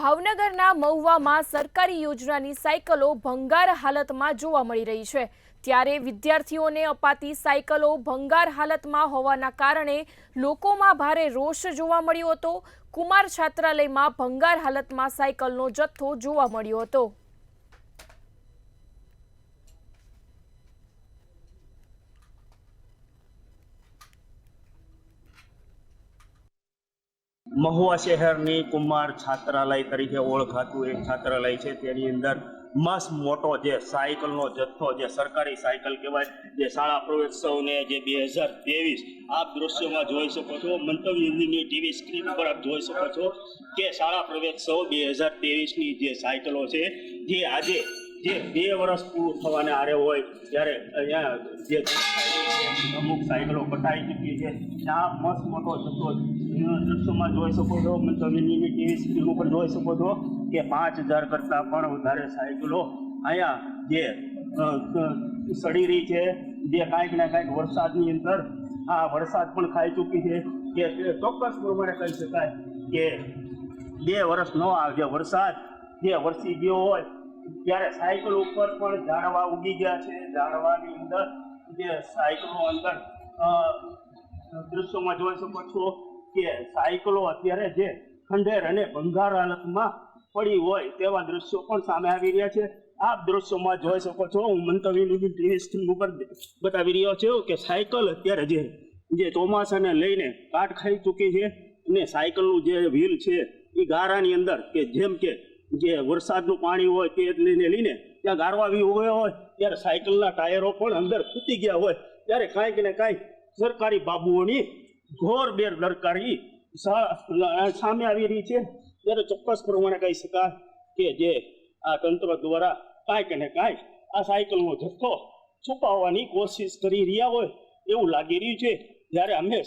ભાવનગરના મહુવામાં સરકારી યોજનાની સાયકલો ભંગાર હાલતમાં જોવા મળી રહી છે। ત્યારે વિદ્યાર્થીઓને અપાતી સાયકલો ભંગાર હાલતમાં હોવાના કારણે લોકોમાં ભારે રોષ જોવા મળ્યો હતો। કુમાર છાત્રાલયમાં ભંગાર હાલતમાં સાયકલનો જથ્થો જોવા મળ્યો હતો। મહુવા શહેરની કુમાર છાત્રાલય તરીકે ઓળખાતું એક છાત્રાલય છે। તેની અંદર મસ્ત મોટો જે સાયકલનો જથ્થો, જે સરકારી સાયકલ કહેવાય, જે શાળા પ્રવેશોત્સવને જે 2023 આપ દૃશ્યોમાં જોઈ શકો છો। મંતવ્યની ટીવી સ્ક્રીન પર આપ જોઈ શકો છો કે શાળા પ્રવેશોત્સવ 2023ની જે સાયકલો છે, જે આજે જે 2 વર્ષ પૂરું થવાને આરે હોય ત્યારે અહીંયા જે અમુક સાયકલો કટાઈ ચૂકી છે, ત્યાં મસ્ત મોટો જથ્થો દૃશ્યોમાં જોઈ શકો છો। મંતવ્યની ટીવી સ્ક્રીન ઉપર જોઈ શકો છો કે 5000 કરતાં પણ વધારે સાયકલો અહીંયા જે સડી રહી છે, જે કાંઈક ને કાંઈક વરસાદની અંદર આ વરસાદ પણ ખાઈ ચૂકી છે। કે ચોક્કસ પ્રમાણે કહી શકાય કે 2 વર્ષનો આ જે વરસાદ જે વરસી ગયો હોય ત્યારે સાયકલ ઉપર પણ ઝાડવા ઉગી ગયા છે। ઝાડવાની અંદર જે સાયકલો અંદર દૃશ્યોમાં જોઈ શકો છો કે સાયકલો અત્યારે જે ખંડેર અને ભંગાર હાલતમાં પડી હોય તેવા દ્રશ્યો પણ સામે આવી રહ્યા છે। આપ દ્રશ્યોમાં જોઈ શકો છો, હું મંતવ્યની ટીવી સ્ક્રીન ઉપર બતાવી રહ્યો છું કે સાયકલ અત્યારે જે ચોમાસાને લઈને કાટ ખાઈ ચૂકી છે અને સાયકલનું જે વ્હીલ છે એ ગારાની અંદર કે જેમ કે જે વરસાદનું પાણી હોય તે લઈને ત્યાં ગારવા આવી ગયો હોય ત્યારે સાયકલના ટાયરો પણ અંદર ફૂટી ગયા હોય ત્યારે કાંઈક ને કાંઈક સરકારી બાબુઓની ઘોર બેદરકારી સામે આવી રહી છે। ત્યારે ચોક્કસ પ્રમાણે કહી શકાય કે જે આ તંત્ર દ્વારા કાંઈક ને કાંઈક આ સાયકલનો જથ્થો છુપાવવાની કોશિશ કરી રહ્યા હોય એવું લાગી રહ્યું છે। જ્યારે અમે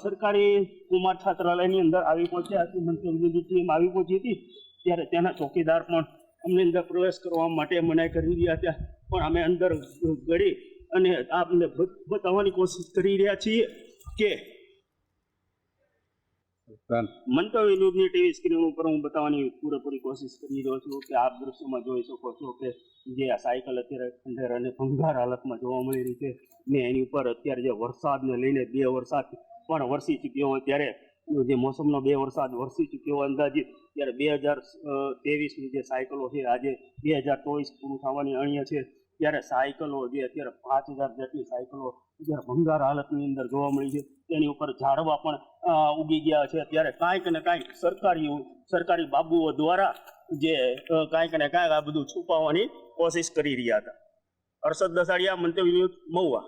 સરકારી કુમાર છાત્રાલયની અંદર આવી પહોંચ્યા હતી, મંત્રીની ટીમ આવી પહોંચી હતી, ત્યારે તેના ચોકીદાર પણ અમને અંદર પ્રવેશ કરવા માટે મનાઈ કરી રહ્યા હતા, પણ અમે અંદર ગળી અને આપને બતાવવાની કોશિશ કરી રહ્યા છીએ કે મંતવ્ય ન્યૂઝની ટીવી સ્ક્રીન ઉપર હું બતાવવાની પૂરેપૂરી કોશિશ કરી રહ્યો છું કે આપ દૃશ્યમાં જોઈ શકો છો કે જે આ સાયકલ અત્યારે ખંડેર અને ભંગાર હાલતમાં જોવા મળી રહી છે ને એની ઉપર અત્યારે જે વરસાદને લઈને 2 વરસાદ પણ વરસી ચૂક્યો હોય ત્યારે જે મોસમનો 2 વરસાદ વરસી ચૂક્યો હોય અંદાજિત, ત્યારે 2023ની જે સાયકલો છે આજે 2024 પૂરું થવાની અણીએ છે ત્યારે સાયકલો જે અત્યારે 5000 જેટલી સાયકલો અત્યારે ભંગાર હાલતની અંદર જોવા મળી છે। તેની ઉપર ઝાડવા પણ ઉગી ગયા છે। ત્યારે કાંઈક ને કાંઈક સરકારી બાબુઓ દ્વારા જે કાંઈક ને કાંઈક આ બધું છુપાવવાની કોશિશ કરી રહ્યા હતા। હર્ષદ દસાડિયા, મંતવ્ય ન્યૂઝ, મહુવા।